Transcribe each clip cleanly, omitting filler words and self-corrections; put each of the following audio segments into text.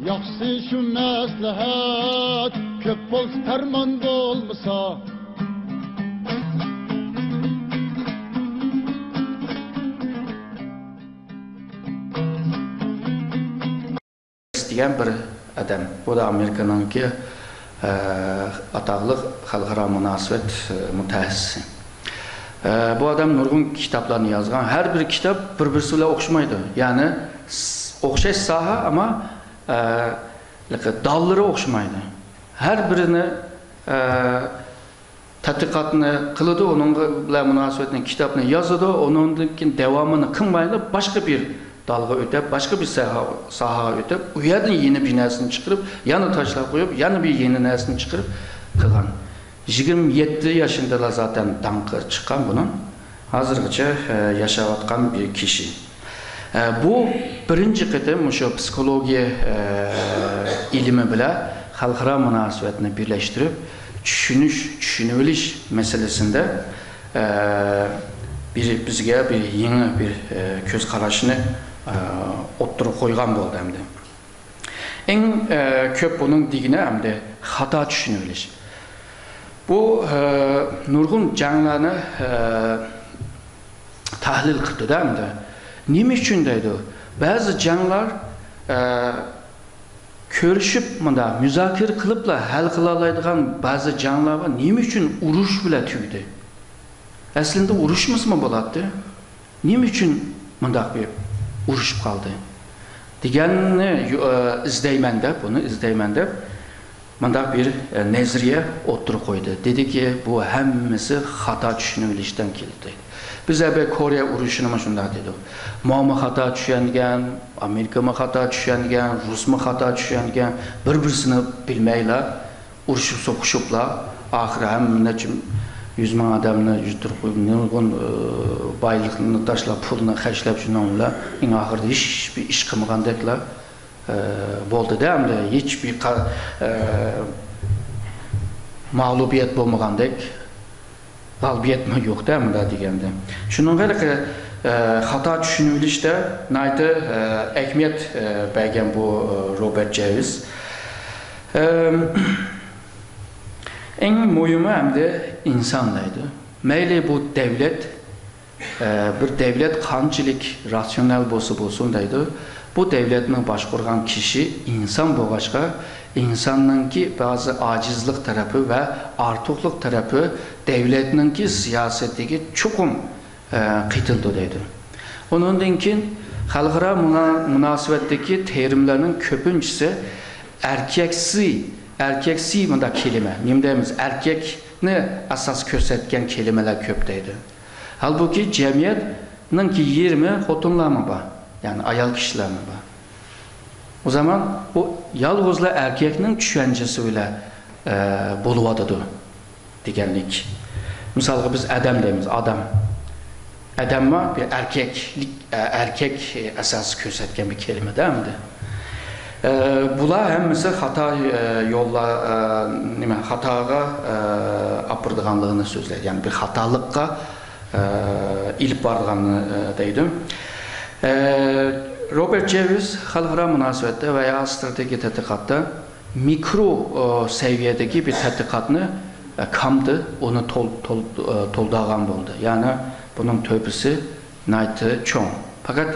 Yaxşı şu məsləhət, köp bolsa tərman olmasa. Diyen bir adam, bu da Amerika'nınki ataqlıq xalqara münasibət mütəxəssisi. Bu adam nurgun kitaplarını yazgan. Her bir kitap birbirisiyle oxşmaydı. Yani oxşaş saha ama dalları oxşmaydı. Her birini tədqiqatını qılıdı, onunla münasibətini kitabını yazdı, onun devamını qılmaydı, başka bir dalga ötep, başka bir saha ötep, o yerden yeni bir nesini çıkarıp, yanı taşla koyup, yanı bir yeni nesini çıkarıp kılgan. 27 yaşında zaten dankı çıkan bunun. Hazırgıca yaşavatkan bir kişi. Bu birinci kıdım şu psikoloji ilimi bile halkara münasibetini birleştirip düşünüliş meselesinde bizge bir yeni bir göz karışını oturup koygan oldu hem de. En köp bunun digine hem de hata düşünüliş. Bu nurgun canlarını tahlil kıldı değil mi? Neymiş içindeydi? Bazı canlar körüşüp müzakir kılıpla hal kılalaydıgan bazı canlar var. Neymiş için uruş bile tüydü? Aslında uruşmaz mı buladı? Neymiş için mındak bir uruşup kaldı? Diğerini izleymende, bunu izleymende mındak bir nezriye oturup koydu. Dedi ki bu hemmisi hata düşünülüşten kildi. Biz ebe Kore uruşunu mu şunda dedi. Muamma hata düşüngen, Amerika mı hata düşüngen, Rus mu hata düşüngen, birbirisini bilmeyle, uruşup sokuşupla, ahire hem neçim 100 bin adamını yüzdürüp koyup, nurgun baylıqını taşla, pulunu xərcləb şununla, en ahirde hiçbir iş kımıqandakla oldu değil mi? Hiçbir mağlubiyet bulmağandak, galbiyet mi yok değil mi da degende. Şunun kadar ki hata düşünülüşte neydi ehmiyet belgen bu Robert Ceviz. En mühimi hem de insanlaydı. Meyli bu devlet, bir devlet kancılık, rasyonel bolsundaydı. Bu devletin başkurgan kişi insan bu başka, insanın ki bazı acizlik tarafı ve artıqlıq tarafı devletinin ki siyasetteki çokum qıtıldıydı. Onun için halkara münasebetteki terimlerinin köpüncüsü erkeksi bunda kelime. Nimdemiz erkekni asas kösetken kelimeler köpteydi. Halbuki cemiyetin ki 20 xotunlar mı var? Yani ayal kişiler mi var? O zaman bu yalğızla erkeknin düşüncesiyle buluvadıdı digenlik. Mesela biz adam deyimiz, adam. Adam var bir erkek esas kösetken bir kelime değil mi? Bunlar hemmisi hata yolla, hatağa apırdığanlığını sözler. Yani bir hatalıqqa ilip bardığanlığını deydim. Robert Ceviz halkara münasibette veya strateji tədqiqatda mikro seviyedeki bir tədqiqatını kamdı, onu toldağan oldu. Yani bunun töpüsü naytı çoğun. Fakat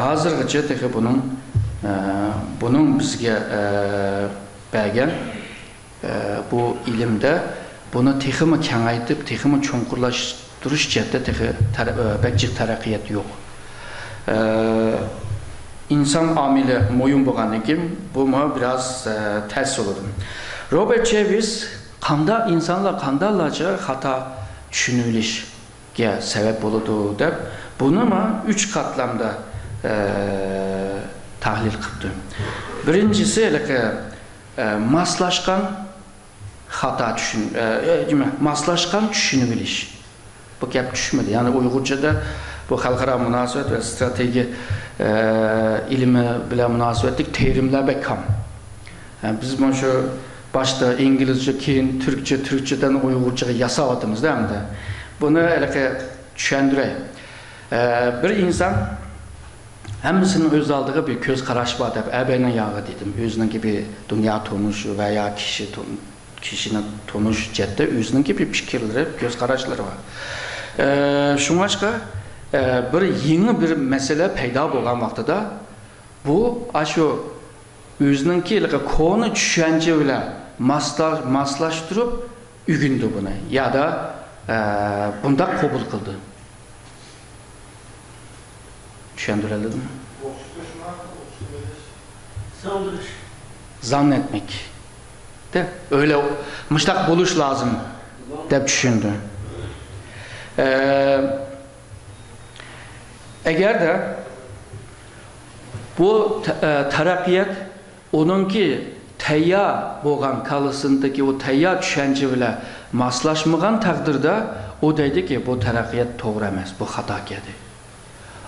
hazırgıca teki bunun bizge belgen bu ilimde bunu teximi kengaytıp, teximi çonkurlaştırış cihette bekcik terakkiyat yok. İnsan amili moyun boğanı kim, bu mu biraz ters olur. Robert Ceviz insanlar kandarlarca hata düşünülüşge sebep oldu deyip, bunu mu 3 katlamda tahlil kıldı. Birincisi maslaşkan hata maslaşkan düşünülüş. Bu gap düşmedi. Yani Uygurca'da bu halkara münasebet ve strateji ilmi bile münasebetlik terimler bekam. Yani biz bunu şu başta İngilizce, keyin Türkçeden Uygurca'ya yasavatımız değil mi de? Bunu düşündüreyim. Bir insan Hemmisinin öz aldığı bir göz qaraşı var deb, əbəylə yağı dedim. Özünün gibi dünya tonuş veya kişinin tonuş cəhətdə özünün gibi fikirləri, göz qaraşları var. Şuңaçqa bir yeni bir mesele peyda bolğan vaxtıda bu aşu özününki konu düşünce ilə maslaşdırıb ügündü bunu ya da bunda kabul kıldı. Düşündürelim mi? Zannetmek. De öyle müştak buluş lazım de düşündü. Eğer de bu terakkiyat onunki teyya boğan kalısındaki o teyya düşünce bile maslaşmağın takdirde o dedi ki bu terakkiyat doğru emas, bu hata geldi.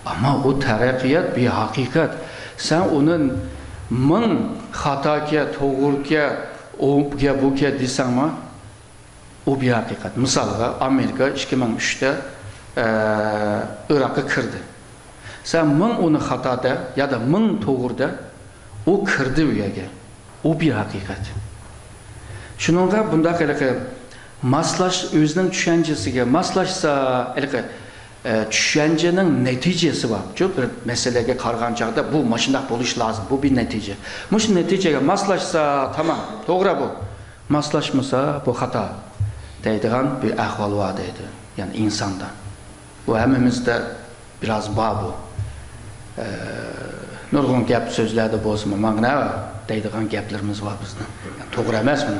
Ama o terakkiyat bir hakikat. Sen onun min hata ki, doğru ki, o ki, bu ki desen mi? O bir hakikat. Mesela Amerika 2003'te Irak'ı kırdı. Sen min onu hatada ya da min doğruda o kırdı üyege. O bir hakikat. Şununla bunda maslaş özünün düşüncesiyle maslaşsa düşüncenin neticesi var. Çok bir meseleye kargancakta bu maşında buluş lazım. Bu bir netice. Muş neticeye maslaşsa tamam doğru bu. Maslaşmasa bu hata. Deydiğen bir ahval var deydi. Yani insanda. Bu hemimizde biraz var bu. Nurgun gap sözlerde bozma. Mağna deydiğen gaplarımız var bizden. Yani doğru emas mı?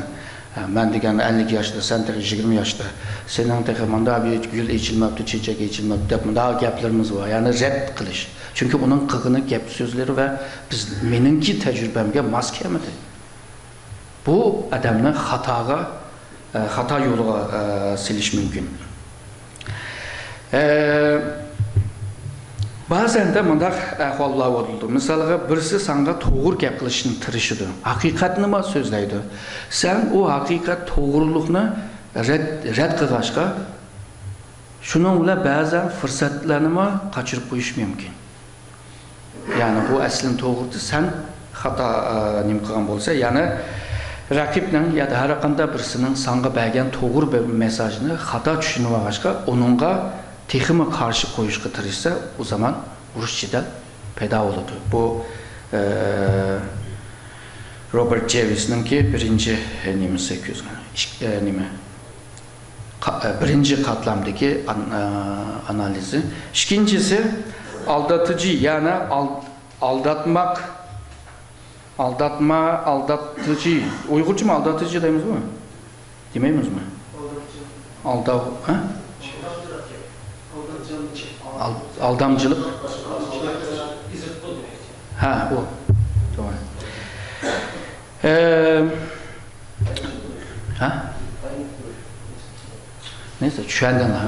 Ben degen 50 yaşta, sen de 20 yaşta. Senin de manda bir gül içilmepti, çiçek içilmepti. Daha gaplarımız var. Yani red kılış. Çünkü onun kıgını gap sözleri ve biz menimki tecrübemge mas gelmedi. Bu adamın hata yolu siliş mümkün. Bazen de mındak ahvallar oldu. Mesela birisi sana doğru gap kılışını tırışıdı. Hakikatini mi sözleydi? Sen o hakikat doğruluğunu red kılgaçka şununla bazen fırsatlarını mı kaçırıp koyuş mümkün. Yani bu aslında doğrudur. Sen hata nim kılgan bolsa, yani rakibinin ya da her kanda birisinin sana belgen doğru bir mesajını hata düşünüp ağaçka onunla tekimi karşı koyuş kıtırırsa o zaman vuruş cidden peyda olurdu. Bu Robert Jevis'nin ki birinci birinci katlamdaki analizi. İkincisi aldatıcı, yani aldatıcı. Uygurca mı aldatıcı dememiz mi? Demeyimiz mi? Aldamcılık. Ha, o. Tamam. Ha? Neyse, düşenden ha.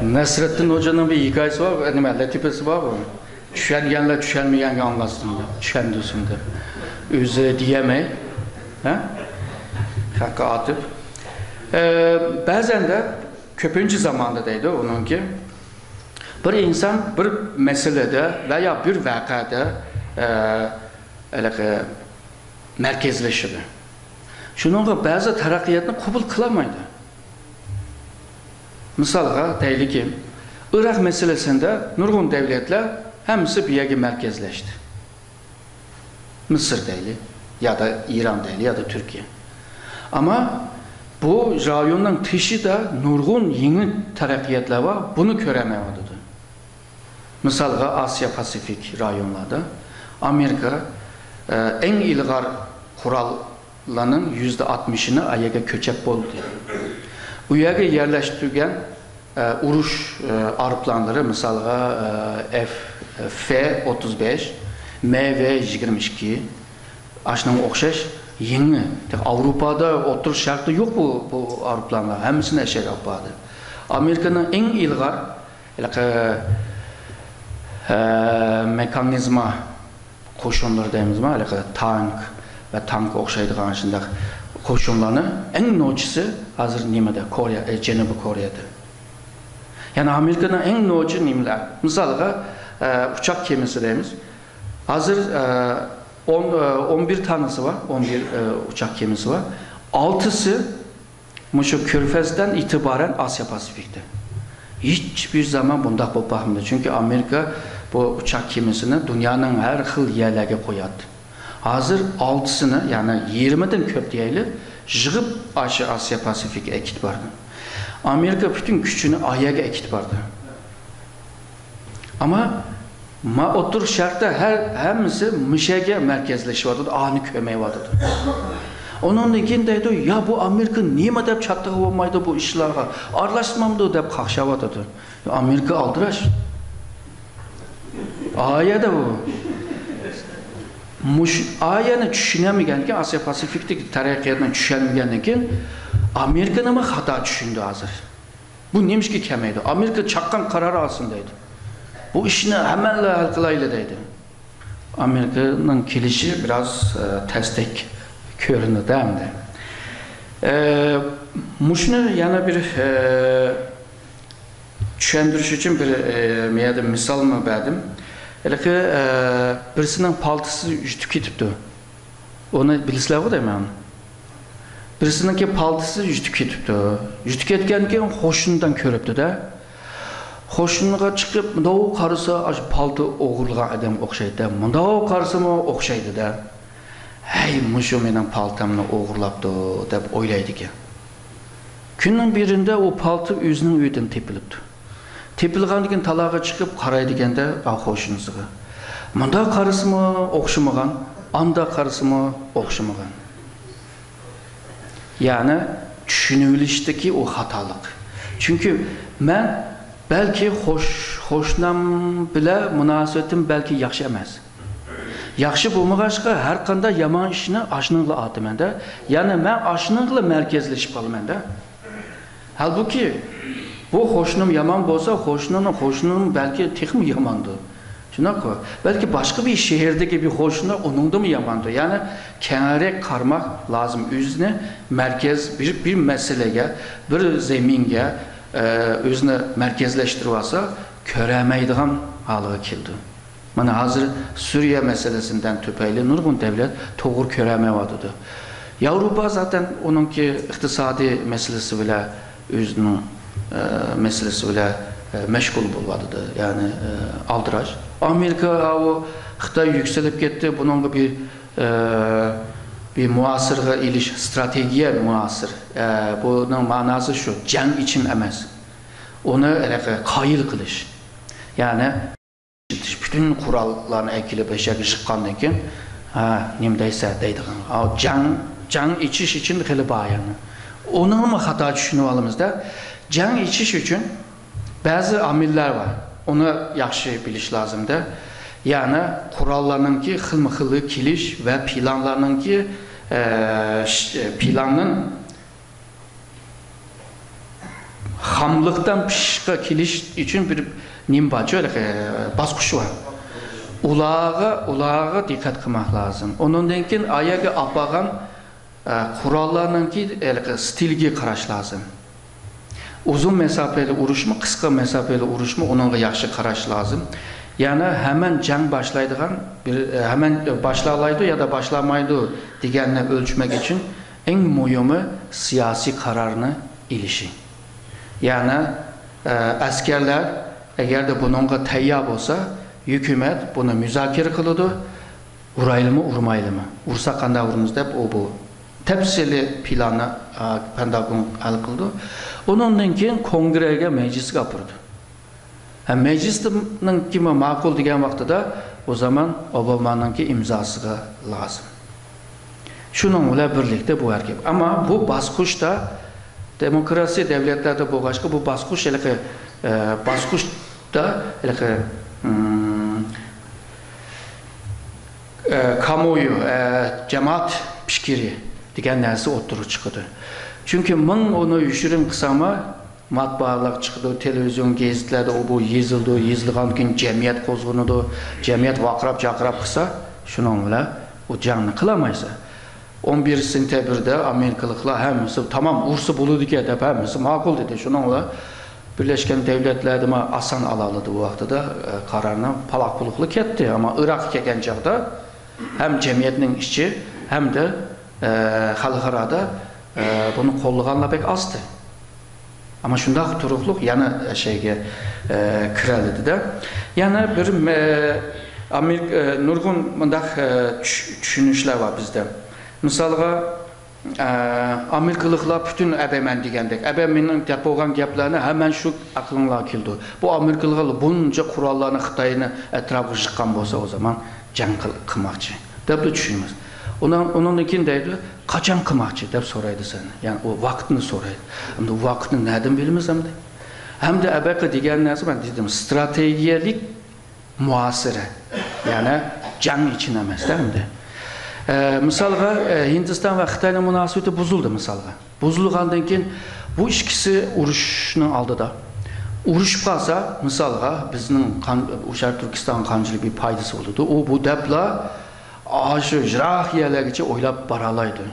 Nasrettin Hoca'nın bir hikayesi var, latifesi var mı? Düşengenle düşenmeyenle anlasın da, düşendüsün de. Özü diyemey. Ha? Hakkı atıp. Bazen de köpüncü zamanda deydi onunki. Bir insan bir meselede veya bir vakada merkezleşir. Şununla bazı terakkiyatını kabul kılamaydı. Mesela deyli ki, Irak meselesinde nurgun devletler hemisi bir yere merkezleşti. Mısır deyli, ya da İran deyli, ya da Türkiye. Ama bu rayonun dışı da nurgun yeni terakkiyatlar var, bunu göremeyordü. Mesela Asya Pasifik rayonlarda Amerika en ilgar kurallarının %60'ını ayağa köçek oldu. Bu yere yerleştirilen uruş aeroplanları mesela F-35, MV-22 aşının okşaş yeni. Avrupa'da otur şartı yok bu aeroplanlar. Hepsini eşek yapadı. Amerika'nın en ilgar mekanizma koşunları deyimiz mi? Tank ve tank okşaydığı aşında koşunlarını en noçisi hazır nimede, Cenubi Kore'de. Yani Amerika'nın en nocu nimler. Mesela uçak gemisi deymiz. Hazır 11 tanesi var, 11 uçak gemisi var. 6'sı şu Körfez'den itibaren Asya Pasifik'te. Hiçbir zaman bunda bu bakmıyor. Çünkü Amerika bu uçak gemisini dünyanın her xil yerlerine koyardı. Hazır 6'sını yani 20'den köp deyeli jığıp Asya Pasifik'e ekit vardı. Amerika bütün gücünü ayağa ekit vardı. Ama otur şartta hemisi mişege merkezleşiyordu, ani kömeği vardı. Onun için deydi, ya bu Amerika nima deb çattığı olmaydı bu işlerge, arlaşmamdı deb kakşavadı. Amerika aldıraş. Aya da bu. Ayani düşünemigenken, Asya Pasifik'teki taraqqiyatdan düşünemigenken, Amerika nima hata düşündü hazır. Bu neymiş ki kemeydi. Amerika çakkan karar alsın deydi. Bu işini hemenle hal kılayla deydi. Amerika'nın kilişi biraz testek körünü değil mi? Muşunu yana bir düşündürüş için bir misal mı verdim. Ki birisinin paltısı üstü kitipti. Onu bilisler mi değil mi? Birisininki paltısı üstü kitipti. Üstü ketkenken hoşundan körüptü de. Hoşunluğa çıkıp mındağı karısı paltı oğurluğa adam okşaydı. Mındağı karısı mı okşaydı da. Hey muşu menen paltamını oğurlaptı dep oylaydı ki. Günün birinde o paltı özünün öydен tepilipti. Tepilganken talağa çıkıp karaydıken de hoşunuzuğa. Mındağı karısı mı okşamagan, anda karısı mı okşamagan. Yani düşünülüşteki o hatalık. Çünkü ben belki hoşnam bile münasibetim belki yaxşı emas. Yaxşı bulmağaşqa her kanda yaman işini aşınıqla atımen de. Yani ben aşınıqla merkezleşip kalımen de. Halbuki bu hoşnum yaman bolsa hoşnum belki tek mi yamandı? Şuna koy. Belki başka bir şehirdeki bir hoşnum onun da mı yamandı? Yani kenara karmak lazım üzerine merkez bir meseleye, bir zeminge özünü merkezleştirivasa köremeydiğen halığa kildi. Mana hazır Suriye meselesinden tüpeyli nurgun devlet toğur köreme vadıdı. Avrupa zaten onunki iktisadi meselesi bile özünün meselesi bile meşgul bulvadıdı. Yani aldıraç. Amerika o Xitay yükselip gitti. Bunun bir muasırga iliş, stratejiye muasır. Bunun manası şu, can için emez. Onu kayıl kılış. Yani bütün kurallarını ekilip eşek çıkandan keyin nimdeyse deydiğin. Can içiş için hili bayanı. Onun mu hata düşünüp alımızda? Can içiş için bazı amiller var. Onu yaxşı biliş lazımdır. Yani kurallarınki xilmi-xili kiliş ve planlarınki planın hamlıktan pişka kiliş için bir nimbacı öyle baskışı var. Ulağa dikkat kılmak lazım. Onun denkin ayağı apağan kurallarınki stilgi qaraş lazım. Uzun mesafeli uruş mu, kısa mesafeli uruş mu onunla yaxşı qaraş lazım. Yani hemen can başlaydıgan, hemen başlalaydı ya da başlamaydı digenle ölçmek için en mühimi siyasi kararını ilişi. Yani askerler eğer de bununla teyyab olsa hükümet bunu müzakere kılıdı. Uraylı mı, urmaylı mı? Ursa kanda urumuzda bu. Tepsili planı Pentagon hal kıldı. Onundan keyin kongrege meclis kapırdı. Meclisinin kime makul diyen vaxtıda o zaman Obama'nınki imzası lazım. Şununla birlikte bu hareket. Ama bu baskışta demokrasi devletlerde bu başka bu baskış baskışta kamuoyu cemaat fikri diyen neresi oturup çıkdı. Çünkü onu yüşürün kısama matbaalar çıktı, televizyon gazetelerde o bu yazılgan gün cemiyet kozgunudu, cemiyet vakrap çakrap kısa, şununla o canını kılamaysa. 11 sentebirde Amerikalıklar hemisi tamam ursu buludu ki edep hemisi makul dedi şununla Birleşken Devletler de asan alalıdı bu vaxtda kararına palaq puluqlu ketdi. Ama Irak kelgan çağda hem cemiyetinin işçi hem de xalqarada bunu qo'llaganlar pek azdı. Ama şundaq turuqluq yana şeyge kirəlidi-də. Yəni bir nurgun mındaq düşünüşlər var bizdə. Misalға Amerikalıqlar bütün əbəmən digəndək. Əbəmənin dəp olğan gəplərini həmən şu aklınla kildi. Bu Amerikalıqlar bunca kurallarını, Xitayını ətrafı çıqqan bolsa o zaman cəng qılmaqçı. Dəbli düşünmez. Onun ikin deydi, kaçan qılmaqçı deb soraydı səni. Yəni o vaxtını soraydı. Amma o vaxtını nədən bilməsəm də. Həm də əbəqə digər nəsə mən dedim, stratejiyelik muasirə. Yəni cəng için əməz həm də. Misalға Hindistan və Xitayla münasibəti bozuldu misalға. Bozulğandan keyin bu ikisi uruşun aldıda. Uruşup qalsa misalға bizning Şərq Türkistan qancılıq bir paydası oldu. O bu dəblə aşı jıraq yerlərəcə oylab baralaydı.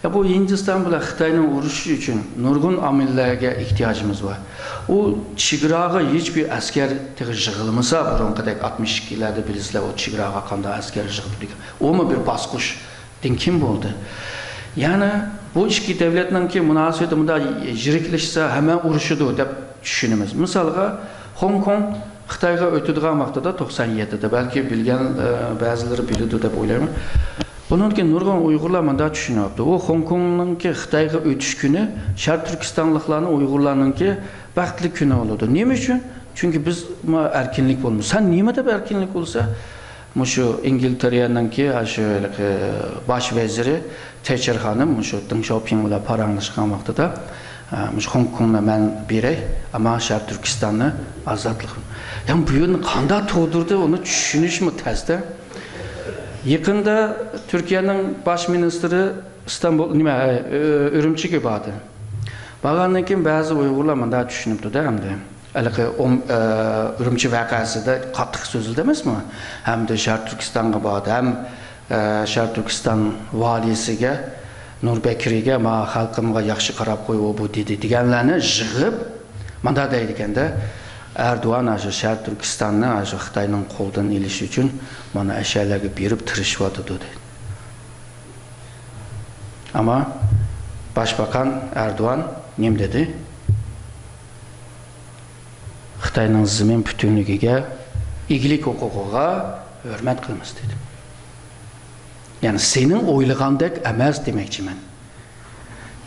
Ya bu Hindistan bilan Xitayning urushi uchun nurgun amillarga ehtiyojimiz var. O çigrağa hiçbir asker yığılmasa burunqadək 62'lerde bilisizlər o çigrağa qanda asker yığıldı. O mu bir basqış din kim oldu? Yani bu iki devletinin ki münasibəti bunda jirikləşsə həmən uruşudur deb düşünürüz. Misalға Hong Kong Xitayga ötüdüğün vaxtda 97'de belki bilgen bazıları biliyordu deb oylayım. Bunun ki nurgun Uygurlar manda düşünüyordu. O Hong Kong'un ki Xitayga ötüş günü Şərq Türkistanlıqlarının Uygurlarının ki bəxtli günü olurdu. Niye için? Çünkü biz erkinlik olmuş. Sen niye de erkinlik olsa şu İngiltere'nin ki baş veziri Thatcher hanım şu Deng Xiaoping'la paranlaşkan vaxtda Hong Kong'la mən birey ama Şərq Türkistan'ı azadlık. Yani bu yönü kanda doğdurdu onu düşünüş mü tezde? Yakında Türkiye'nin baş ministri İstanbul, Ürümçi'ye bağdı. Bağlanın ki bazı Uygurlar bunda düşünüptü de hem de. Ürümçi vakası da katlık sözü demez mi? Hem de Şərq Türkistan'a bağdı. Hem Şərq Türkistan valisiga, Nurbekir'e ma halkımga yaxşı qarab qoy o bu dedi. Digenlerini jığıp, manda deydiken de Erdoğan Şərq Türkistan'ı Xitayning qo'ldan ilishi uchun mana ashyalarga berib tirishibdi dedi. Ama Başbakan Erdoğan nem dedi? Xitayning zimin bütünlüğüge, igilik hukukuga hürmet qilamiz dedi. Yani senin oylagandek emas demekçi men.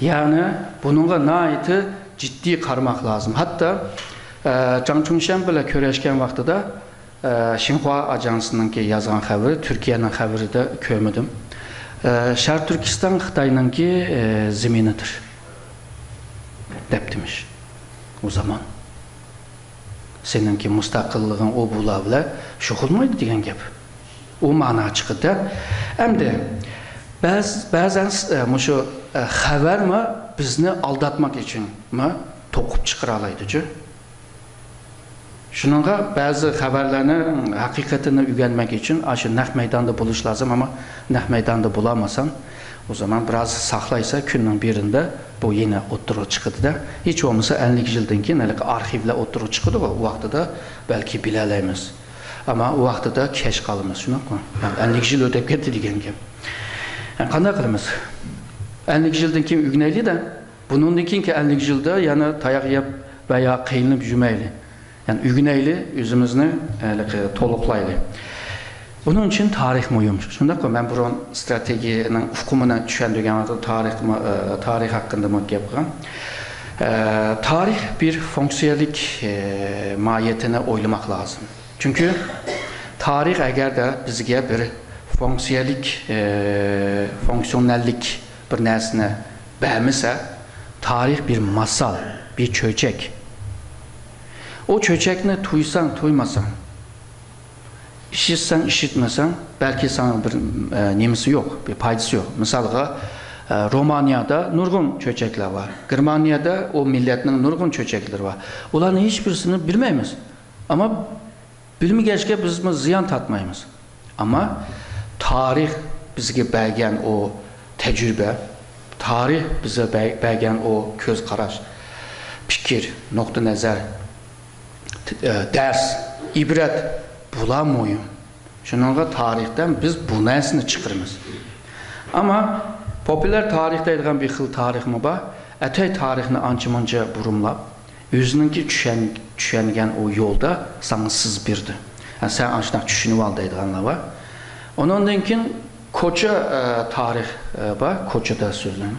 Yani bununla naiti ciddi qarmaq lazım. Hatta Zhang Chungshan bilan ko'rishgan vaqtida Xinhua ajansının ki yazgan xəbəri, Türkiye'nin xəbəri də kömüdüm. Şərq Türkistan Xitayning ki zeminidir. Dep demiş. O zaman seninki müstakillığın o bulavla şoxulmaydı degen gap. O mana çıktı. Hem de bazen şu xəbər mi bizni aldatmak için mi tokup çıqıralaydıcı? Şununla bazı xəbərlərini, hakikatini öğrenmek için aşı nəq meydanda buluş lazım ama nəq meydanda bulamasan o zaman biraz saxlaysa günün birinde bu yine oturup çıkıdı da hiç olmasa 50 yıldan keyin arxivlə oturup çıkıdı o vaxtda belki bilələyimiz. Ama o vaxtda keş qalımız şunu yani 50 yıl ödep getdi degen gap. Yani qanday qılımız? 50 yıldan keyin öğreneli de bunun keyin ki 50 yılda yani tayaq yap veya qıyınıb jüməyli. Yani ügüneyli yüzümüzünü toluqlaylı. Bunun için tarih mühim. Şunda ki ben buranın stratejinin ufkumuna düşündüğüm tarih hakkında mı yapıyorum. Tarih bir fonksiyonellik mahiyetine oylamak lazım. Çünkü tarih eğer de bizge bir fonksiyonellik bir nesne bəmisə, tarih bir masal, bir çöçek. O çöçekini tuysan, tuymasan, işitsen, işitmesen, belki sana bir nemisi yok, bir paydası yok. Mesela Romanya'da nurgun çöçekler var. Germanya'da o milletinin nurgun çöçekleri var. Onların hiçbirisini bilmeyimiz. Ama bilmeyeceğke biz ziyan tatmayımız. Ama tarih bize belgen o tecrübe, tarih bize belgen o göz qaraş, fikir, nokta nazar, ders, ibret bulamayım. Şununla tarihten biz bu nesini çıkarımız. Ama popüler tarihte edilen bir xil tarih mi var? Ətey tarixini anca-manca burumlab, özününki düşənigən o yolda sana sızbirdi. Yani sen ancaq düşünüb aldaydıqanlar var. Ondan kin koca tarix var, koca da sözlənir.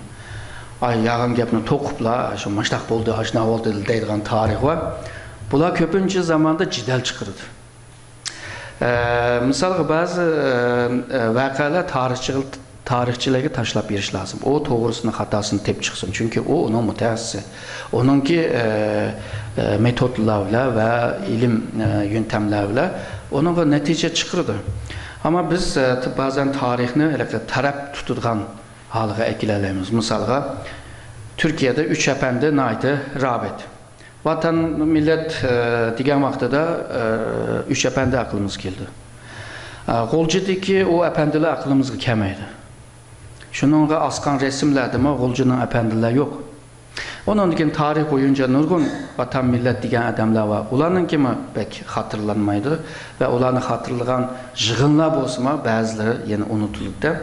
Ay yağın gəpini toqubla, maşdaq boldu, haşnav oldu deydiğən tarix var. Bunlar köpüncə zamanda cidəl çıxırdı. Misal bazı vəqələr tarihçilərə taşlab beriş lazım. O doğrusunu, hatasını tep çıxsın. Çünki o onun mütəəssisi. Onunki metodlarla və ilim yöntemlərlə onunla nəticə çıxırdı. Amma biz bazen tarixini tərəf tutulğan halığa əkilərimiz. Misalға, Türkiye'de 3 əpəndi naydı Rabit. Vatan, millət digən vaxtda da 3 əpəndi aklımız geldi. Qolcudur ki, o əpəndilər aklımızı kəməydi. Şununla askan resimlərdir ama Qolcunun əpəndilər yox. Onun için tarih boyunca nurgun vatan millət digən adamlar var. Onların kimi pek hatırlanmaydı ve onları hatırlayan jığınlar bolsama bazıları yine unutuldu da.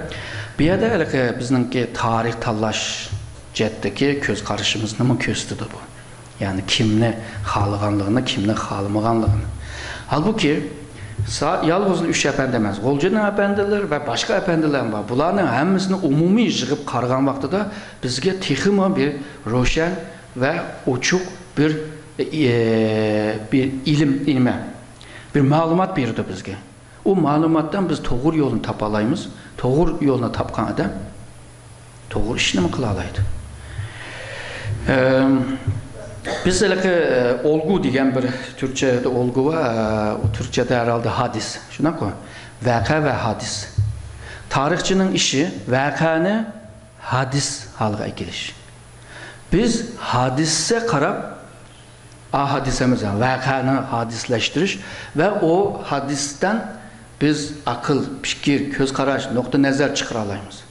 Bir yerde bizimki tarih tallaş ceddeki göz karışımız nima közdüdü bu. Yani kimni xalığanlığını, kimni xalımağanlığını. Halbuki yalnız 3 əpənd deməz. Qolcunun əpəndilər və başqa əpəndilər var. Bunların həmmisini umumi yığıb qarğan vaxtıda bizə texima bir roşan və uçuq bir ilmə, bir məlumat verirdi bizə. O məlumatdan biz doğru yolunu tapalayımız. Doğru yolunu tapqan adam doğru işini mi qılalaydı? Biz olgu diyen bir Türkçe'de olgu var, o Türkçe'de herhalde hadis. Şuna koy, vaka ve hadis. Tarihçinin işi vakanı hadis halığa giriş. Biz hadise karab, hadisemizden vakanı hadisleştiriş ve o hadisten biz akıl, fikir, göz karaş, nokta nazar çıkaralayımız.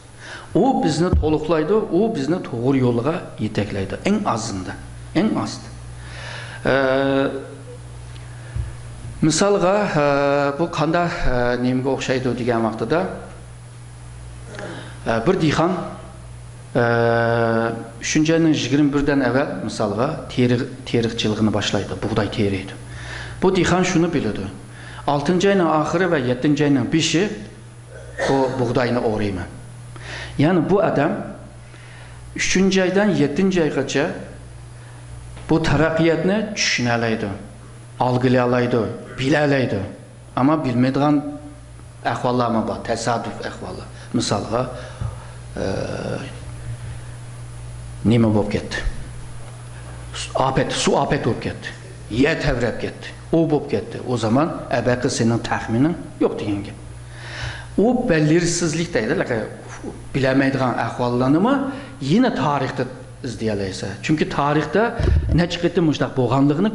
O bizni toluqlaydı, o bizni doğru yolluğa yeteklaydı. En azında. En az. Misalga bu kanda nemge oxşaydı degan vaqtida bir dixan 3-cü ayının 21-dən əvvəl misalga terikçiliğini başlaydı. Buğday teriydi. Bu dixan şunu bilirdi. 6-cı ayının axırı və 7-ci ayının 5-i o buğdayını orayım. Yani bu adam 3-cü aydan 7-ci aygacha bu taraqqiyatni tushunalıydı, algılayalaydı, bilalaydı. Ama bilmediğin ahvallar mı var, tesadüf ahvallar. Misalga nima bo'lib ketdi? Su afet bo'lib ketdi. Yer tevrab ketdi. O bo'lib ketdi. O zaman əbəqi senin təxminin yox degenge. O belirsizlikdeydi, biləməydiğin ahvallarını yine tarixdə izləyələysə. Çünki tarixdə nə çıxıtın müştaq boğanlığını,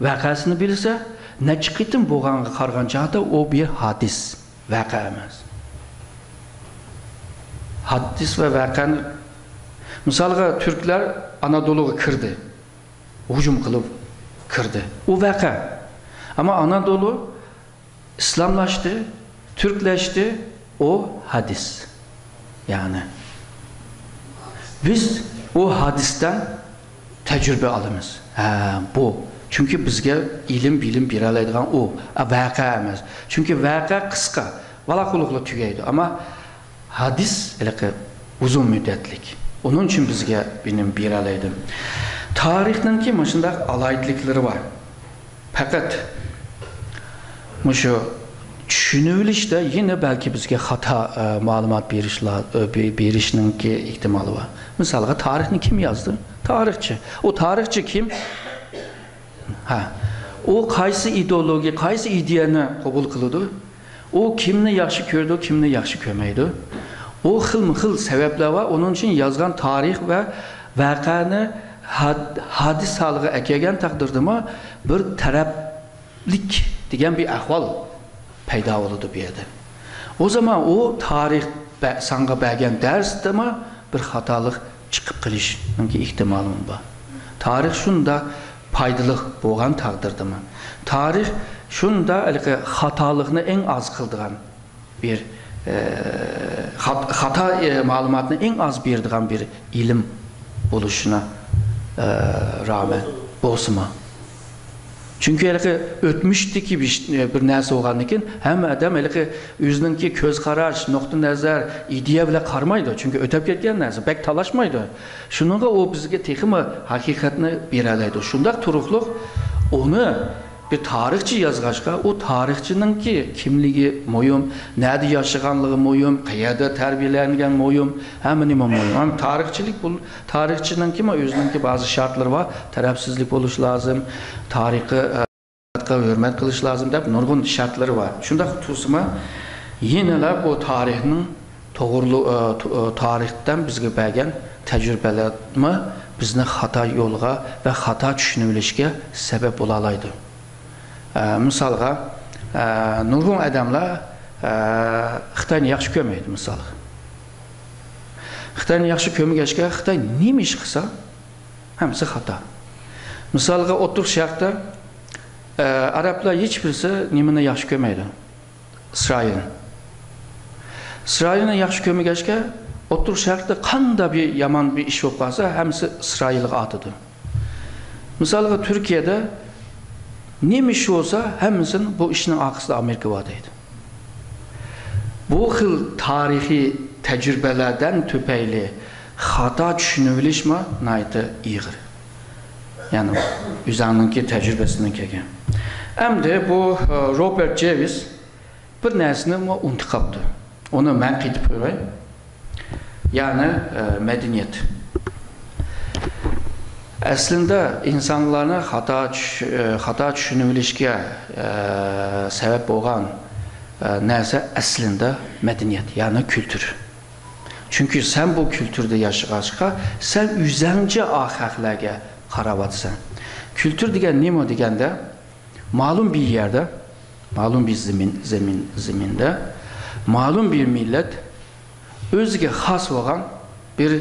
vəqəsini bilirsə, nə çıxıtın boğanlığı qarğancaqda o bir hadis, vəqə emas. Hadis və vəqəni, misalға Türklər Anadolu'yu kırdı, hücum qılıb kırdı. O vəqə. Ama Anadolu İslamlaşdı, Türkləşdi, o hadis. Yani biz o hadisten tecrübe alımız. Bu. Çünkü bizge ilim, bilim bir alaydıgan o. Vaka emez. Çünkü vaka kıska. Valakulukla tügeydi. Ama hadis uzun müddetlik. Onun için bizge benim bir alaydı. Tarihten ki maşında alaydıkları var. Fakat şu düşünülüşte yine belki bizge hata malumat berişinin ki ihtimali var. Mesela tarihini kim yazdı? Tarihçi. O tarihçi kim? O qaysı ideoloji, qaysı ideyani qabul qiladi? O kimni yaxshi ko'rdi, kimni yaxshi ko'rmaydi? O xil sebepler var. Onun için yazgan tarih ve vaqani hadis halığı əkelgan taqdirdimi bir tərəflik degan bir ahval payda oldu bir yerde. O zaman o tarih sana bəgən dərsdimi bir xatalıq çıxıb qilish ihtimalım var. Tarix şunda paydalıq bolğan taqdirdimi? Tarix şunda xatalıqni eng az qildigan bir xata ma'lumotni eng az berdigan bir ilm bo'lishina rağmen bolsunma. Çünkü ötmüşteki bir narsa olgandan keyin hamma adam özününki ko'z qarash, nuqta nazar, ideya bilan qarmaydi. Çünkü ötüp ketgan narsa bek talashmaydi. Shuningga o bizga texmi haqiqatni beralaydi. Shundaq turuqliq onu bir tarixchi yazg'ashqa, o tarixchininki kimligi mo'yum, nerede yaşaganligi mo'yum, qayerda tarbiyalangan mo'yum, hamma nima mo'yum. Ham tarixchilik bu tarixchininki o'zininki ba'zi shartlar var. Tarafsizlik bo'lish lozim, tarixga hurmat qilish lozim deb nurg'un shartlari var. Shunda tutusma yenelar bu tarixning to'g'ri tarixdan bizga bergan tajribalarni bizni xato yo'lga va xato tushunilishga sabab bo'la oladi. Misalga nurg'un adamlar Xitoyni yaxshi ko'rmaydi misol. Xitoyni yaxshi ko'rmagachga Xitoy nima ish qilsa hammasi xato. Misalga O'rta Sharqda arablar hech birisi nimani yaxshi ko'rmaydi. İsrail. İsrailni yaxshi ko'rmagachga O'rta Sharqda qanday bir yomon bir ish bo'lib qolsa hammasi İsrailga atidi. Misalga Turkiyada nima ish bo'lsa hammasini bu ishning orqasida Amerika bor deydi. Bu xil tarixiy tajribalardan tupayli xato tushunilishmi nayta ig'ir. Yani o'zininki tajribasidan kelgan. Endi bu Robert Javis bir narsani unutib qoldi. Onu men qaytib qo'yay. Yani medeniyet. Aslında insanlarni xato tushunilishga sabab bo'lgan narsa aslında medeniyet, yani kültür. Çünkü sen bu kültürde yaşaşqa, sen üzəncə axaqlarga qaravatsan. Kültür degan nima deganda, ma'lum bir yerde, ma'lum bir zeminde, ma'lum bir millet o'ziga xos bo'lgan bir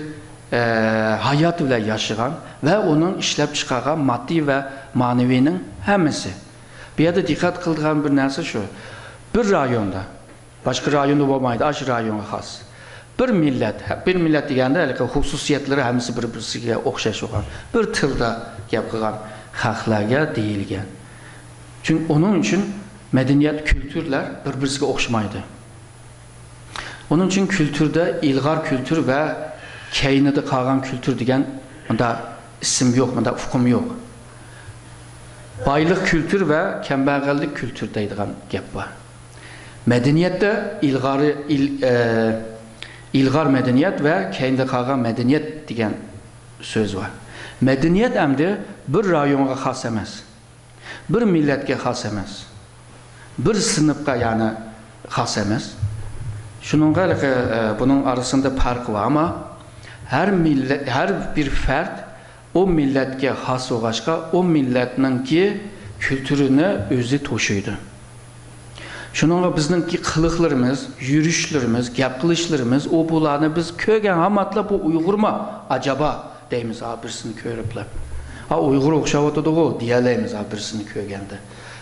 hayat bilan yaşayan ve onun işlep çıkargan maddi ve manevinin hammasi. Bir yerde dikkat kıldığım bir narsa şu. Bir rayonda, başka rayonda olmaydı, aş rayona xos. Bir millet deganda xususiyatları hammasi bir-birisiga o'xshash bo'lgan. Bir tilda gap qilgan xalqlarga deyilgan. Çünkü onun için medeniyet, kültürler bir-birisiga o'xshamaydi. Onun için kültürde ilgar kültür ve keynida qolgan kültür degan bunda isim yok, bunda ufqum yok. Baylık kültür ve kambag'allik kültür deydigan gap var. Medeniyette ilgar medeniyet ve keynida qolgan medeniyet degan söz var. Medeniyet endi bir rayonga xos emas. Bir milletga xos emas. Bir sınıfga yani xos emas. Şununla bunun arasında fark var ama her bir fert o milletke xos bo'lg'achqa o milletninki kültürünü özü to'shuydi. Şununla bizninki qiliqlarimiz, yurishlarimiz, gap qilishlarimiz o bularni biz ko'rgan hammatla bu Uyg'urmi acaba deymiz birisini ko'riblar. Ha Uyg'ur o'xshab o'tadi-ku deyalaymiz birisini ko'rganda.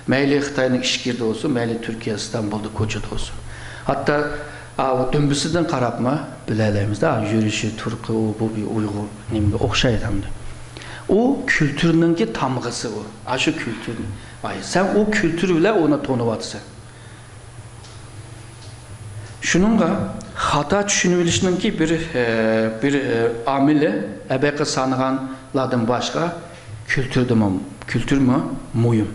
Mayli Xitoyning ishkirda olsun, mayli Türkiye İstanbul'da ko'chada olsun. Hatta o dümbüsüden qarabma bilalaymiz da yurişi turqi bu bir Uyg'ur nimga o'xshaydi hamda. O kültürününki tamg'isi o. Aşı kültür. Sen o kültür bilan onu to'niyapsan. Shuningga xato tushunilishninki bir amili abaqa sanğanlardan başqa kültürmü muhim.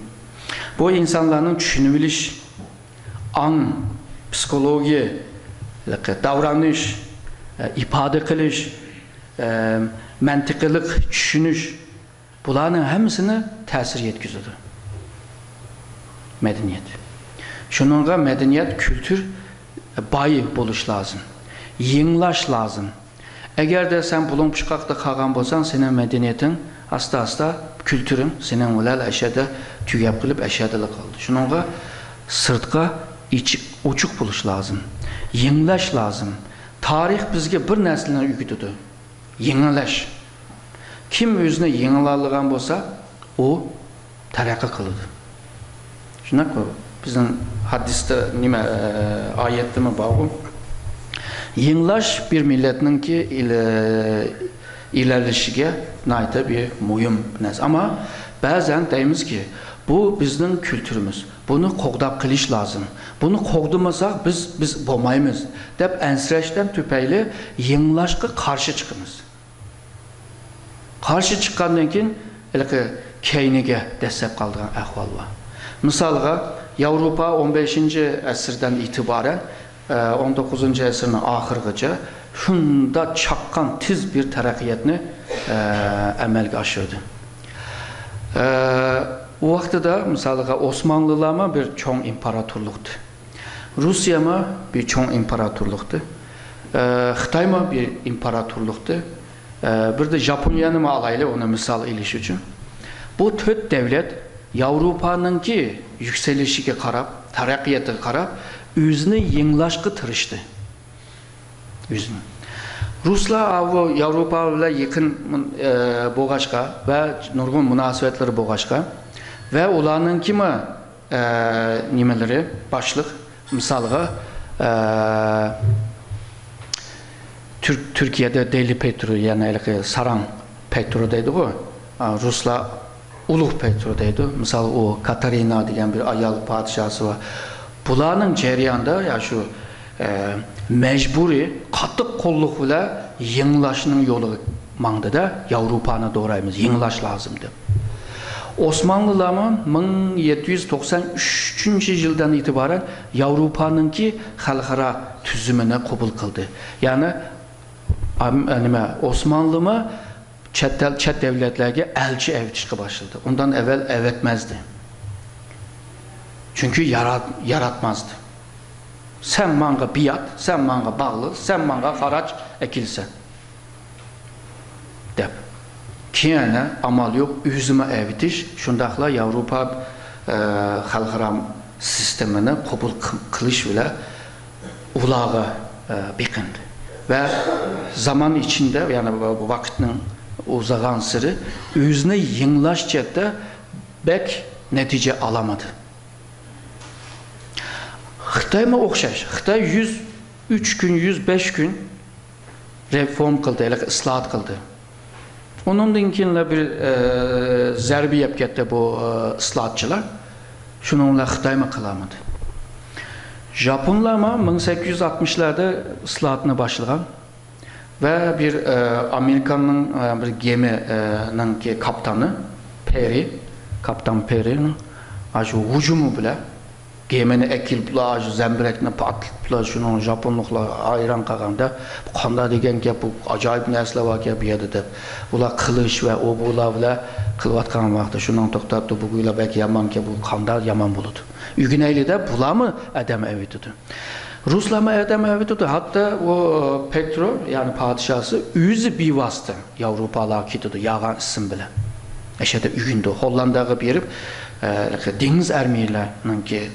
Bu insanların tushunilish, an, psikoloji, davranış, ifade qilish, mantiqilik tushunish bularning hammasini ta'sir yetkazadi. Medeniyet. Shuningga medeniyet, kültür boy bo'lish lozim. Yenglash lozim. Agar de sen bulun chiqaqda qolgan bo'lsan, sening medeniyeting asta kültürün sening bilan ashada tugab qilib ashadala qoldi. Shuningga sirtqa ochiq bo'lish lozim. Yenglash lozim. Tarix bizga bir narsalarni o'rgatadi. Yenglash. kim özünü yengilalagan bolsa, o taraqi qiladi. Shunaqa bizning hadisda nima oyatdimi bor? Yenglash bir millatninki ilerleshiga nayta bir muhim narsa. Ama ba'zan deymizki, bu bizning kültürümüz. Bunu qo'g'dab qilish lozim. Bunu qo'g'damasak biz bo'lmaymiz deb ansirashdan tufayli yenglashga qarshi chiqamiz. Qarshi chiqqandan keyin keyniga dastlab qolgan ahvol bor. Misolga Yevropa 15-asrdan itiboran 19-asrning oxirigacha shunda chaqqan tiz bir taraqqiyotni amalga oshirdi. O vaqtida misolga Osmanlılarma bir cho'ng imperatorlikdi. Rusiyama bir cho'ng imperatorlikdi. Xitoyma bir imperatorlikdi. Bir de Japoniyani alayli onu misal ilish uchun. Bu to'rt davlat Yevropaninki yükselishiga qarab, taraqqiyotiga qarab, o'zini yenglashga tirishdi. O'zini. Ruslar Yevropa bilan yaqin bo'lg'achqa va nurg'un munosabatlar bo'lg'achqa ve ularning kimi nimaları başlık misalga Türkiye'de Deli Petro yani Saran Petro deydi o. Ruslar Uluh Petro deydi. Misal o Katarina degan bir ayol padişahı var. Bularning jarayonida ya şu mecburi qattiq qo'lliq bilan yenglashning yo'li mangdida Yevropani do'raymiz, yenglash lozim deb. Osmanlılarman 1793 yıldan itibaren Yevropaninki xalqaro tuzumini qabul qildi. Yani Osmanlıma chet devletlerge elçi evtishga başladı. Ondan evvel evetmezdi. Çünkü yaratmazdı. Sen manga biat, sen manga bağlı, sen manga haraç ekilsen. Dep. Kiyene amal yok, üzüme evitiş, şundakla Avrupa xalqaro sistemini qabul qilish bile ulağı bekindi. Ve zaman içinde, yani bu vakitnin uzagan sırı, özüne yenglash chetda bek netice alamadı. Xitoyga o'xshash. Xitoy 103 gün, 105 gün reform qildi, islohot qildi. Onundan keyin bir zarbi yeb ketdi bu islohotchilar. Shuningla Xitoyma qilamadı. Japonlarma 1860'larda islohotni boshlagan ve bir Amerikanın bir geminin kaptanı Kaptan Perry'nin aşı hücumu bile gemini ekilipler, zembirekni patlıplar, şunun Japonluklar ayran qalganda bu qanda degan gap, bu acayip narsa var ki bu yerda deb. Ular qilish ve o bular bilan qilayotgan vaqtda shundan to'xtatdi, bu guylar belki yaman ki bu qanda yaman bo'ladi. Ügüneylide bularmı adam evitidir. Ruslarma adam evitidir. Hatta o Petro yani padişahı özü bir vasıta Avrupalılar gidiyordu, yağan isim bile. Eşede ügündü. Hollanda'ya berip deniz ermeylerinin ki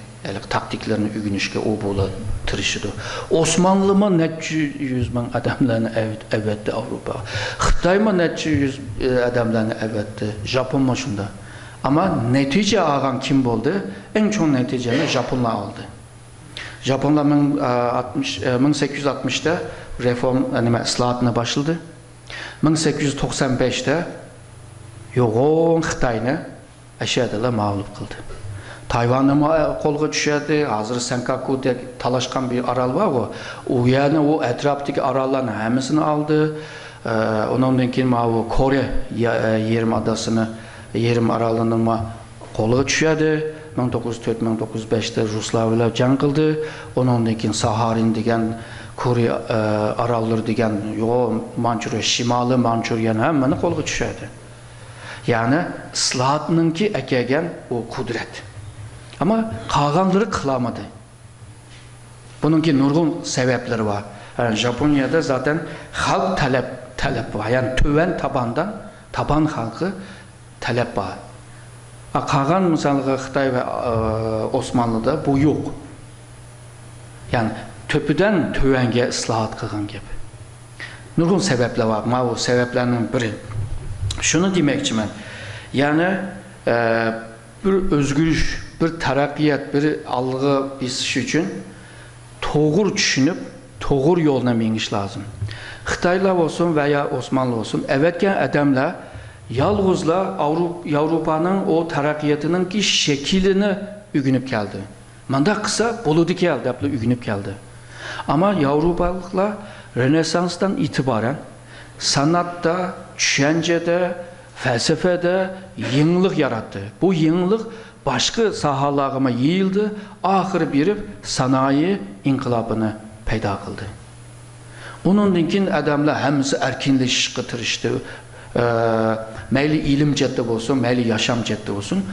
taktiklerini ügünüşke o bola tırışıdı. Osmanlıma netçi 100 bin adamlarını evetti Avrupa. Xitayma netçi 100 adamlarını evetti. Japonma şunda. Ama netice ağan kim oldu? En çok neticeni Japonlar aldı. Japonlar 1860'da reform islahatına başladı. 1895'te yoğun Xitayni aşağıda mağlup kıldı. Tayvan'ı kolga düşerdi. Hazır Senkaku diye talaşkan bir aral var o. O yani o etraftaki aralların hepsini aldı. Ondan sonra Kore yerim adasını yerim aralığının kolga düşerdi. 1904-1905'te Ruslar ile can kıldı. Ondan sonra Saharin degen Kore aralları degen Mançurya, Şimalı Mançurya'nın hepsini kolga düşerdi. Yani islahatınınki ekegen o kudret. Ama kalganları kılamadı. Bununki nurgun sebepleri var. Yani Japonya'da zaten halk talep var. Yani töven taban halkı talep var. Kalgan mesela Xitay ve Osmanlı'da bu yok. Yani töpüden tövenge ıslahat kılgan gibi. Nurgun sebepler var. Ama o sebeplerinin biri Şunu demekçiman. Yani bir özgürlük, bir terakkiyat, bir algı bisiş üçün doğru düşünüp, doğru yoluna meniş lazım. Xitaylar olsun veya Osmanlı olsun, evvelken adamlar yalnızla Avrupa'nın o terakkiyatının ki şeklini ügünüp geldi. Manda kısa buludu geldi, ügünüp geldi. Ama Avrupalılar Rönesans'tan itibaren sanatta, düşüncede, felsefede yenilik yarattı. Bu yenilik başka sahalarıma yayıldı, ahır bir sanayi inkılabını peyda kıldı. Onun için adamlar hemisi erkinleşiş kıtırıştı. Meyli ilim ceddi olsun, meyli yaşam ceddi olsun.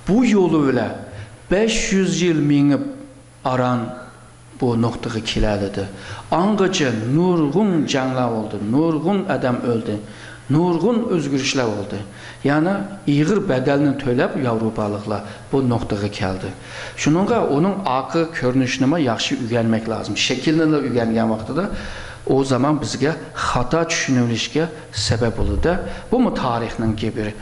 Bu yolu ile 500 yıl minip aran bu noktayı kilerledi. Angaca nurgun canlar oldu, nurgun adam öldü, nurgun özgürlükler oldu. Yani iğir bedelini töləb Avrupalıqlar bu noktaya geldi. Şununla onun akı görünüşünü yaxşı ügənmək lazım. Şekilini ügənген vaxtıda o zaman bizge hata düşünülüşke sebep oldu. Bu mu tarihinin ki bir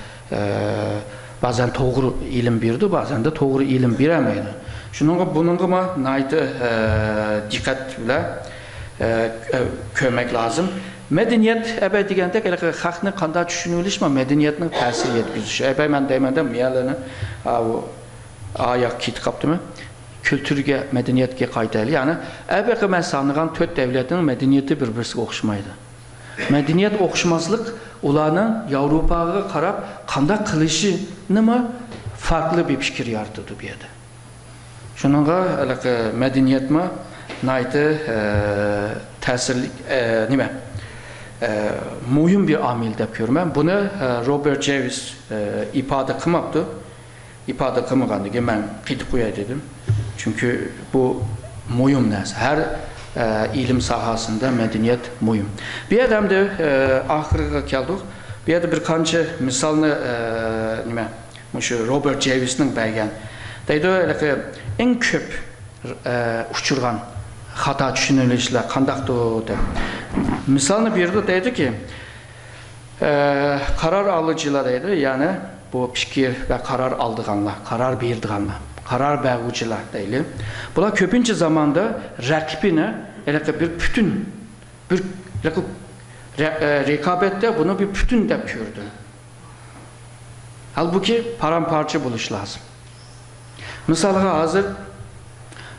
bazen doğru ilim birdi, bazen de doğru ilim biremeydi. Şununla bununla naydı dikkat bile kömək lazım. Medeniyet ebe digende xalqni qanday düşünülüşmə medeniyetinin təsir yetkizişi. Ebe mən demədim miyələrini ayaq kit qapdımı? Kültürge, medeniyetge qaydaylı. Yani ebe mən sanıqan tört devletinin medeniyeti bir-birisi oxşmaydı. Medeniyet oxşmazlıq onların Avrupağa qarab qanday qilishini mı farklı bir fikir yaratıdı bir yerde. Şununla medeniyet mi naydı təsirlik nime? Mühim bir amil yapıyorum ben. Bunu Robert Jarvis ifade kılmaktı. İfade kılmagandı ki ben qit qoyay dedim. Çünkü bu mühim nəsə. Her ilim sahasında medeniyet mühim. Bir adam da ahırıga geldik. Bir adam bir kanca misalını nime? Robert Jarvis'nin bəyən. Deydi en köp uçurgan hata düşünülüşler kandaktı deyip. Misalını bir de deydi ki karar alıcılar deydi, yani bu fikir ve karar aldığanlar, karar verdiğanlar, karar vericiler deyli. Bunlar köpünce zamanda rakibine bir bütün bir rekabette bunu bir bütün de gördü. Halbuki paramparça buluş lazım. Mesela hazır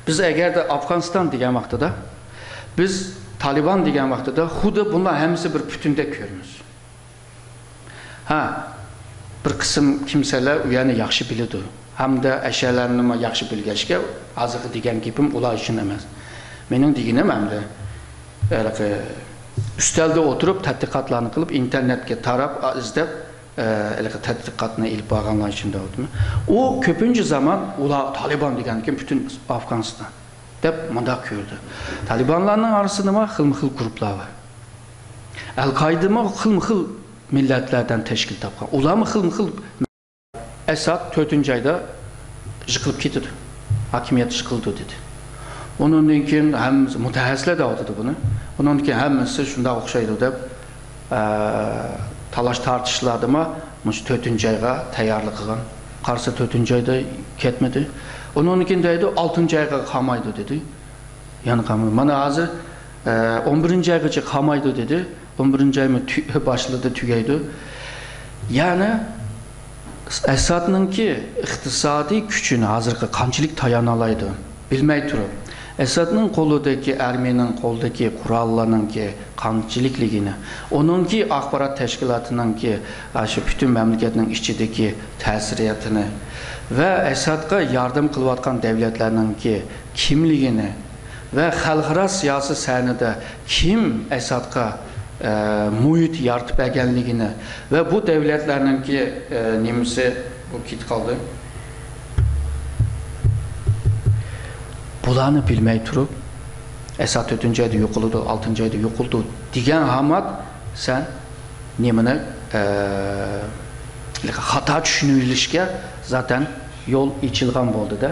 biz eğer de Afganistan diyen vaxtıda biz Taliban diyen vaxtıda xuda bunlar hemisi bir bütünde görürüz. Ha, bir kısım kimseler uyanı yaxşı biliyordu. Hem de eşyalarını yaxşı bilgeçke azıqı diyen gibim ular için emez. Benim diyenim hem de üstelde oturup tədqiqatlarını kılıp internetke tarap izlep tədqiqatına ilip bağlanlar içinde oldu. O köpüncü zaman ula Taliban diyen kim bütün Afganistan dep mandak gördü. Talibanların arasında xılmıxıl gruplar var. El-Qaida'ma xılmıxıl milletlerden teşkil tapkan. Ula mı xılmıxıl Esad 4. ayda yıkılıp gitti. Hakimiyet yıkıldı dedi. Onun için hem mütehessisler de oldu bunu. Onun için hemisi şunda oxşaydı dep talaş tartışılardı ama 4. ayga tayarlıq qılan. Qarşı 4. ayda ketmedi. Onun için deydi 6. ayga qamaydı dedi. Yani qamaydı. Mana hazır 11. aygacha qamaydı dedi. 11. ay mı başladı tügeydi. Yani Esad'ın ki iqtisadi gücünü hazırki qançılık tayanalaydı. Bilmey turib. Esad'ın koludaki, Ermeni'nin koludaki kurallarının ki qançılıkligini, onun ki axbarat təşkilatının ki bütün memleketinin işçideki təsiriyatını ve Esad'a yardım kılvatkan devletlerinin ki kimligini ve xalqara siyasi səhnədə kim Esad'a muhit yaratıb əgənligini ve bu devletlerinin ki nimisi bu kit kaldı. Bularını bilmeyi turup Esad 4. ayda yok oldu, 6. ayda yok oldu diyen hamat sen nimine hata düşünülüşke zaten yol içilgan oldu da.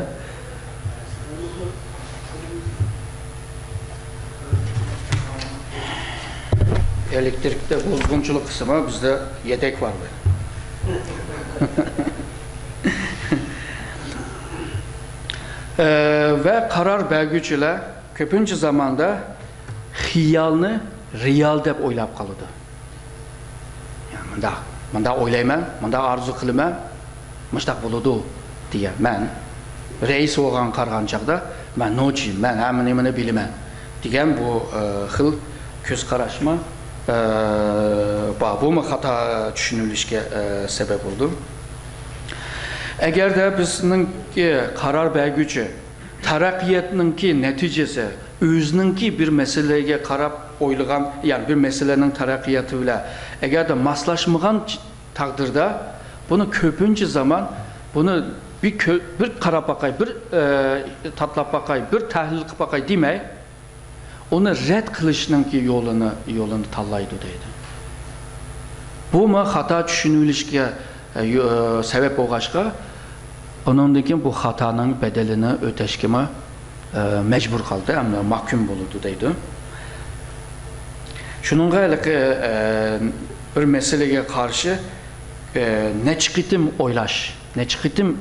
elektrikte bozgunculuk kısmı bizde yedek var böyle. Ve karar bergücüler köpüncü zamanda hiyalını real deb oylap kalıdı. Yani mında oylayman, mında arzu kılıman, mıştak buludu diye ben reis olgan kargan çağda ben noçiyim, ben hemen bilimen diyen bu hıl köz karışma bu mu hata düşünülüşke sebep oldu. Eğer de bizning karar bergücü taraqqiyatninki neticesi özününki bir meseleye qarab oylagan, yani bir meselenin taraqqiyatı ile eğer de maslaşmagan takdirde bunu köpüncü zaman bunu bir qarab bakay, bir tatlap bakay, bir tahlil qilib bakay demey, onu red qilishninki yolunu tanlaydı deydi. Bu mu hata düşünülüşke sebep olğaçqa onundan bu hatanın bedelini öteşkime mecbur kaldı, ama mahkum bulundu deydi. Şununla bir meseleye karşı ne çıkıtım oylaş, ne çıkıtım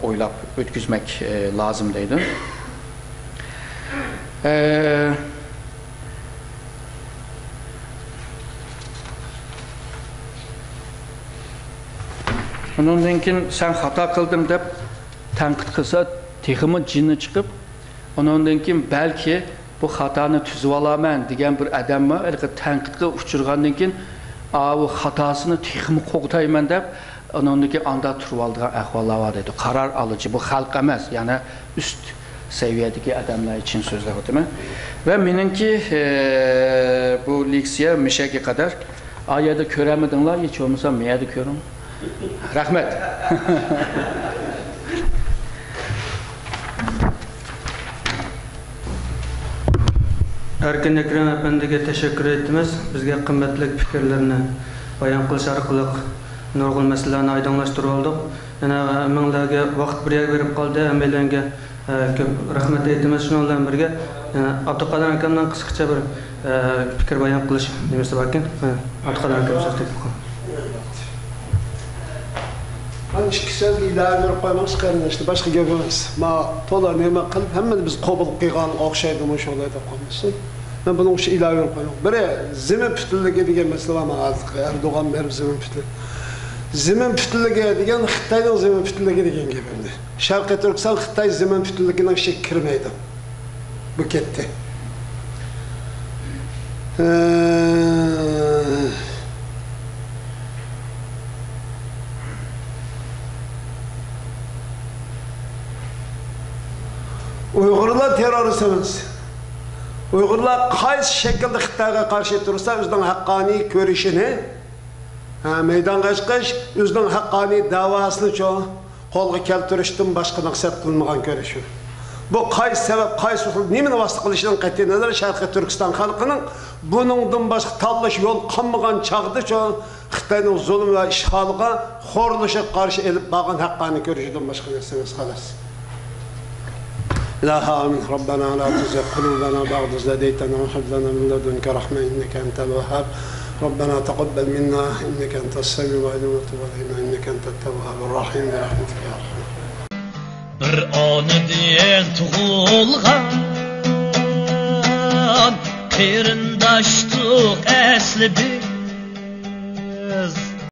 oylap ötküzmek lazım deydi. Ondan keyin sen hata kıldın deb tanqid qilsa, teximi jinni chiqib, ondan keyin belki bu xatoni tuzib olaman degan bir odamni tanqidga uchirgandan keyin bu xatosini teximi qo'g'tayman deb, ondan keyin anda turib oldigan ahvollar bor dedi. Qaror alıcı bu xalq emas, ya'ni üst seviyedeki adamlar için so'zlab o'taman. Ve meningki bu leksiya mishaga qadar ayada ko'ramidinglar, hech bo'lmasa men yerda ko'ring. Rahmet. Erkin Ekrem Efendi'ye teşekkür ettiğimiz, bizge kıymetli fikirlerini bayan kılış arkalık nurgul meselelerini aydınlaştırı olduk. Yani menlerge vakit buraya verip kaldı, emellerine rahmet ettiğimiz şunlarla birge. Abdülkadir Ekem'den kısaca bir fikir bayan kılış demesi bakın. Abdülkadir Ekem söz teknik olun. Ben iki söz ilave verip koymak kardeşler, başka gebimiz. Ma tola neme kılıp hemen biz kabul kıygan okşaydımış olaydı koymuşsun. Ben bunun için ilave verip koymak. Böyle zemin pütülüge diyen mesele var mı azlık? Erdoğan verip zemin pütülüge. Zemin pütülüge diyen Xitay'dan zemin pütülüge diyen gebimdi. Şarkı Türkistan Xitay zemin pütülüge'nin şey kirmeydi. Bu ketti. Uygurlar teröristimiz. Uygurlar qaysi şekilde Xitayga karşı tursa özünün haqqani görüşünü meydanga chiqish, özünün haqqani davasını qo'lga keltirishdan boshqa maqsad qilmagan görüşü. Bu qaysi sebep, qaysi usul, nimani vasıta qilishidan qat'iy nazar Sharqiy Turkiston xalqining buningdan boshqa tanlash yo'l qolmagan chaqda Xitoyning zulm va ishg'oliga xo'rlashga qarshi elib borgan haqqani görüşüden boshqa narsa emas xolos. لا آمين ربنا لا تزغ قلوبنا بعد إذ هديتنا وهب لنا من لدنك رحمة إنك أنت الوهاب ربنا تقبل منا إنك أنت السميع العليم وتب علينا إنك أنت التواب الرحيم برحمتك يا أرحم. Bir anı diyen tuğulgan Kerindaştık esli bir